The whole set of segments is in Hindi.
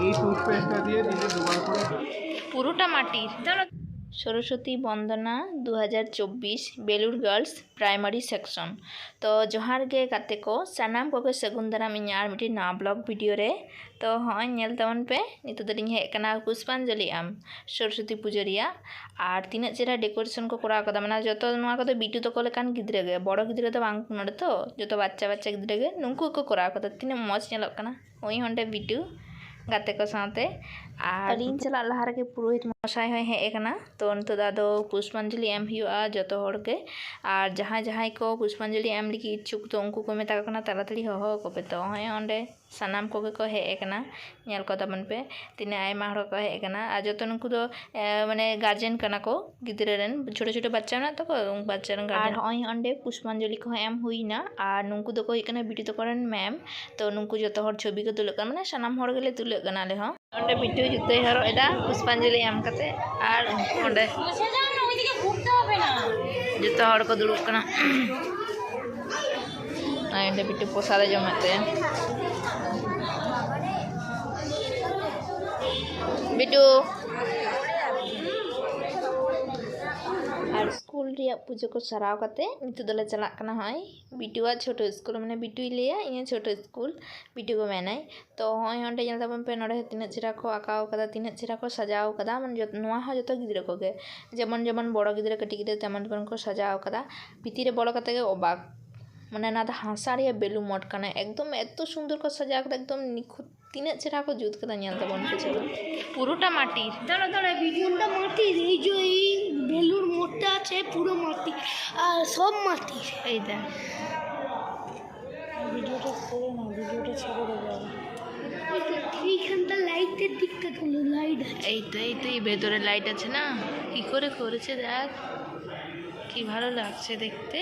এই টুথপেস্টটা দিয়ে দিনে দুবার করে পুরোটা মাটির। सरस्वती बंदना 2024 बेलूर गर्ल्स प्राइमरी सेक्शन। तो जोहार गे गाते को सानाम को सगुन दाराम इन मिट्टी ना ब्लॉग वीडियो रे। तो हाँ नेल तवन पे नितो दलिंग हेकना पुष्पांजलि आम सरस्वती पूजा रिया और तीना चेहरा डेकोरेशन को करा कदा माने जतो नोआ को बिटू तो कोलेकान गिद्रे गे बड़ो गिद्रे तो बांग नडे तो जतो बच्चा बच्चा गिद्रे गे नुंकु को करा कदा तीना मौज नेलक कना ओई हंडे बिटू गाते को साथे और इन चला लहा रे पुरोहित मशाई है हेकना। तो नितो दादो पुष्पांजलि एम हुआ जतो हर के और जहाँ जहाँ को पुष्पांजलि एम लगी इच्छुक तो उनको को मेता कना ताड़ाताड़ी होहो को पे तो है ओंडे सानाम को हेकना नेल को तबन पे तीन आयमा हर को हेकना और जतो नुकु दो माने गार्जियन कना को गिद्रे रेन छोटे छोटे बच्चा ना तो को बच्चा रन गार्जियन और होय ओंडे पुष्पांजलि को एम हुईना और नुकु दो को हेकना बिटी तो करन मैम। तो नुकु जतो हर छवि को तुलक माने सानाम हर गेले तुलक कना ले हो ओंडे बिटू जुते हरो एदा पुष्पांजलि एम कते और ओंडे जतो हर को दुलुक कना ओंडे बिटू प्रसाद जमाते बिटू और स्कूल रिया पूजा को सराव करते नितो दले चलाक कना हय बिटुआ छोटो स्कूल माने बिटुई लिया इन छोटो स्कूल बिटू को मेनाय। तो हय हंडे जल तबन पे नडे तीन चिरा को आकाव कदा तीन चिरा को सजाव कदा मन जत नोआ ह जतो गिद्रे को गे जेमन जेमन बड़ो गिद्रे कटी गिद्रे तेमन तेमन को सजाव कदा भिती रे बड़ो कते गे अबाक माने ना हासा रे बेलू मठ कना एकदम एत सुंदर को सजा कदा एकदम निखुत तीन चिरा को जुत कदा नेल तबन पे चलो पुरोटा माटी दाड़ा दाड़ा ভিডিওটা মাটির এই যে এই বেলুর মোড়টা আছে পুরো মাটি আর সব মাটি এই দা ভিডিওটা করে না ভিডিওটা ছেড়ে দেবো এইখানটা লাইটের দিকটা হলো লাইট আছে এই তো এই ভেতরে লাইট আছে না কি করে করেছে দেখ কি ভালো লাগছে দেখতে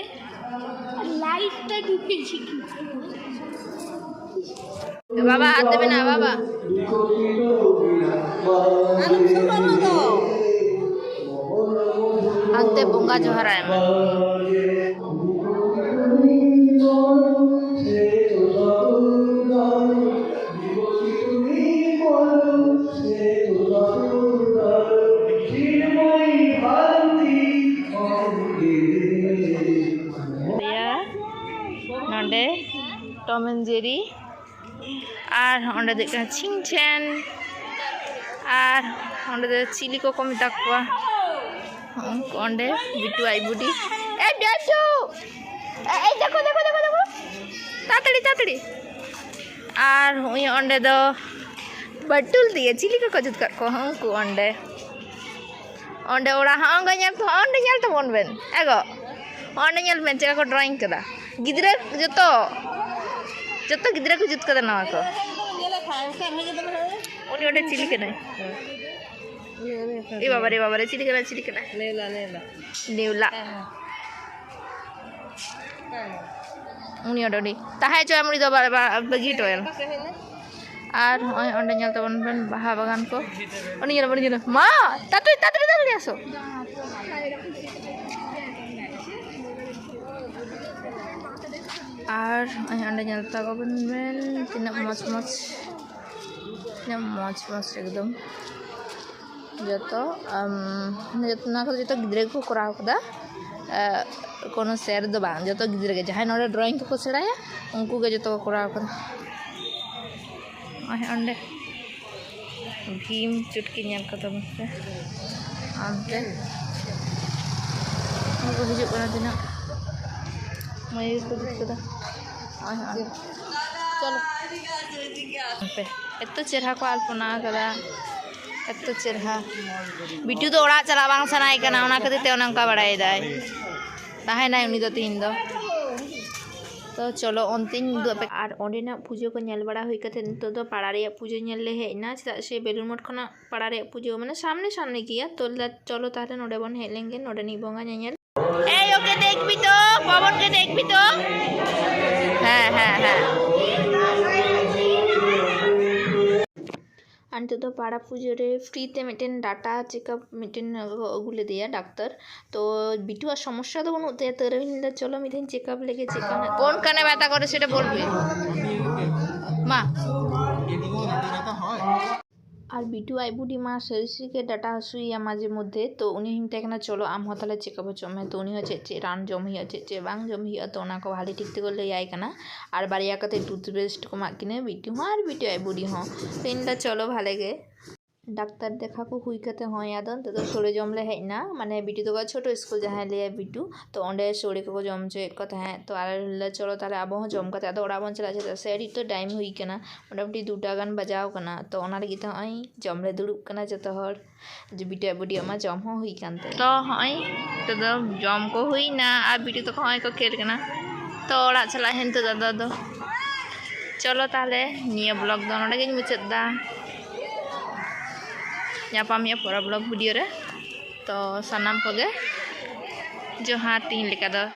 লাইটটা ঢুকেছে কি बाबा हाथ देवे ना बाबा हाथे बोंगा जोहर आए नोडे टॉम एंड जेरी और ओंडे देखा छिंचन और ओंडे दे चिली को मेता कोआ ओंडे बिटू आई बुडी ए बिटू ए देखो देखो देखो देखो तातड़ी तातड़ी और ओई ओंडे दो बटुल दिए चिली को जुत का को को ओंडे ओंडे ओड़ा हां गया तो ओंडे नेल तो बोन बेन एगो ओंडे नेल में चेका को ड्राइंग कदा गिद्रे जतो जतो गिद्रा को जुत कदा नवा को उनी ओडे चिली के नहीं ए बाबा रे चिली के नेवला उनी ओडे ताहे जो हमरी दो बगी टोयल और ओय ओंडे नेल तबन बन बाहा बागान को उनी नेल मा तातड़ी आसो और अंडे नेलता को बन तीना मच एकदम जतो ना को जतो गिद्रे को कराव कदा कोनो शेयर दो बांग जतो गिद्रे के जहां नोडे ड्राइंग को सेड़ाया उनको के जतो को कराव कदा अंडे भीम चुटकी नेल कदा मसे आनते उनको हिजु कना दिना मयूर को जुत कदा चलो एत चेहरा को अल्पना कदा एत चेहरा बिटू तो ओड़ा चला बांग सनाय कना ओना खातिर ते ओनका बड़ाय दाय ताहे नाय उनी दो तीन दो। तो चलो अंतिम और ओंडेना पूजो को नेल बड़ा हुई कते तो दो पाड़ा रे पूजो नेल ले हेना चदा से बेलूर मठ खना पाड़ा रे पूजो माने सामने गया तो चलो ताहले नोडे बन हेलेंगे नोडे नि बोंगा नेल ए ओके देखबी तो पवन के देखबी तो हाँ अंत तो पाड़ा पूजो रे फ्रीते मिटेन डाटा चेकअप मिटेन अगुले दिया डाक्टर। तो बिटुआ समस्या तो कोनो ते तरह चलो मिटेन चेकअप लेके चेकअप कोन काने ব্যথা করে সেটা বলবি মা আর বিটু আই বুড়ি মা ᱥᱟᱹᱨᱤ ডাটা হাসুইয়া মাঝে মধ্যে তো উনি ᱢᱮᱛᱟᱭ ᱠᱟᱱᱟ ᱪᱚᱞᱚ ᱟᱢ ᱦᱚᱸ ᱛᱟᱦᱞᱮ ᱪᱮᱠᱟᱯ ᱦᱚᱪᱚᱜ ᱢᱮ ᱛᱚ ᱩᱱᱤ ᱦᱚᱸ ᱪᱮᱫ ᱨᱟᱱ ᱡᱚᱢ ᱦᱩᱭᱩᱜᱼᱟ ᱪᱮᱫ ᱵᱟᱝ ᱡᱚᱢ ᱦᱩᱭᱩᱜᱼᱟ ᱛᱚ ᱚᱱᱟ ᱠᱚ ᱵᱷᱟᱞᱮ ᱴᱷᱤᱠ ᱛᱮᱠᱚ ᱞᱟᱹᱭᱟᱭ ᱠᱟᱱᱟ ᱟᱨ ᱵᱟᱨᱭᱟ ᱠᱟᱛᱮ ᱴᱩথᱯᱮᱥᱴ ᱠᱚ ᱮᱢᱟᱜ ᱠᱤᱱᱟᱹ ᱵᱤᱴᱩ ᱦᱚᱸ ᱟᱨ ᱵᱤᱴᱩ ᱟᱡ ᱵᱩᱰᱤ ᱦᱚᱸ ᱛᱚ ᱤᱧ ᱫᱚ ᱪᱚᱞᱚ ᱵᱷᱟᱞᱮ ᱜᱮ ডাক্তার দেখা কো হুই কাতে হয় আদো তো সরে জমলে হেজ না মানে বিটু তো ছোট স্কুল যাহাই লেয়া বিটু তো অঁডে সরে কো জম চে কথা হ্যাঁ তো আর চলো তাহলে আবো হᱚᱸ জম কাতে আদো ওড়া বন চলা যেতে সেরি তো টাইম হুই কানা মোটামুটি 2টা গান বাজাও কানা তো ওনা লাগি তো হই জম রে দুড়ুব কানা যত হর যে বিটু বুডি আমা জম হᱚᱸ হুই কানতে তো হই তো জম কো হুই না আর বিটু তো হই কো খেল কানা তো ওড়া চলা হেন তো দাদা দো চলো তাহলে নিয়ে ব্লগ দো নডে গিন মুচাদ দা ᱧᱟᱯᱟᱢ ᱯᱚᱨᱟ ᱵᱞᱚᱜ ᱵᱷᱤᱰᱤᱭᱳ ᱨᱮ ᱛᱚ ᱥᱟᱱᱟᱢ ᱠᱚᱜᱮ ᱡᱚᱦᱟᱨ ᱛᱤᱦᱤᱧ ᱞᱮᱠᱟ ᱫᱚ